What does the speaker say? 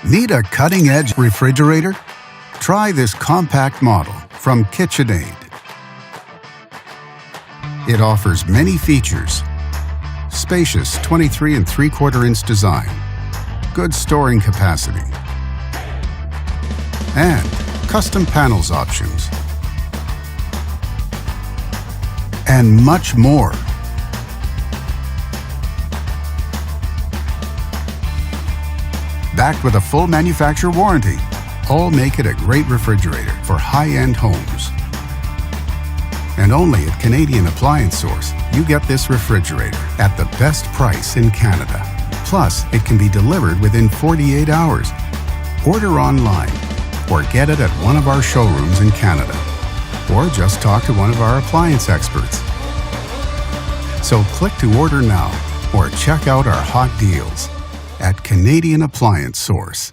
Need a cutting-edge refrigerator? Try this compact model from KitchenAid. It offers many features. Spacious 23 3/4-inch design, good storing capacity, and custom panels options, and much more. Backed with a full manufacturer warranty, all make it a great refrigerator for high-end homes. And only at Canadian Appliance Source, you get this refrigerator at the best price in Canada. Plus, it can be delivered within 48 hours. Order online or get it at one of our showrooms in Canada. Or just talk to one of our appliance experts. So click to order now or check out our hot deals at Canadian Appliance Source.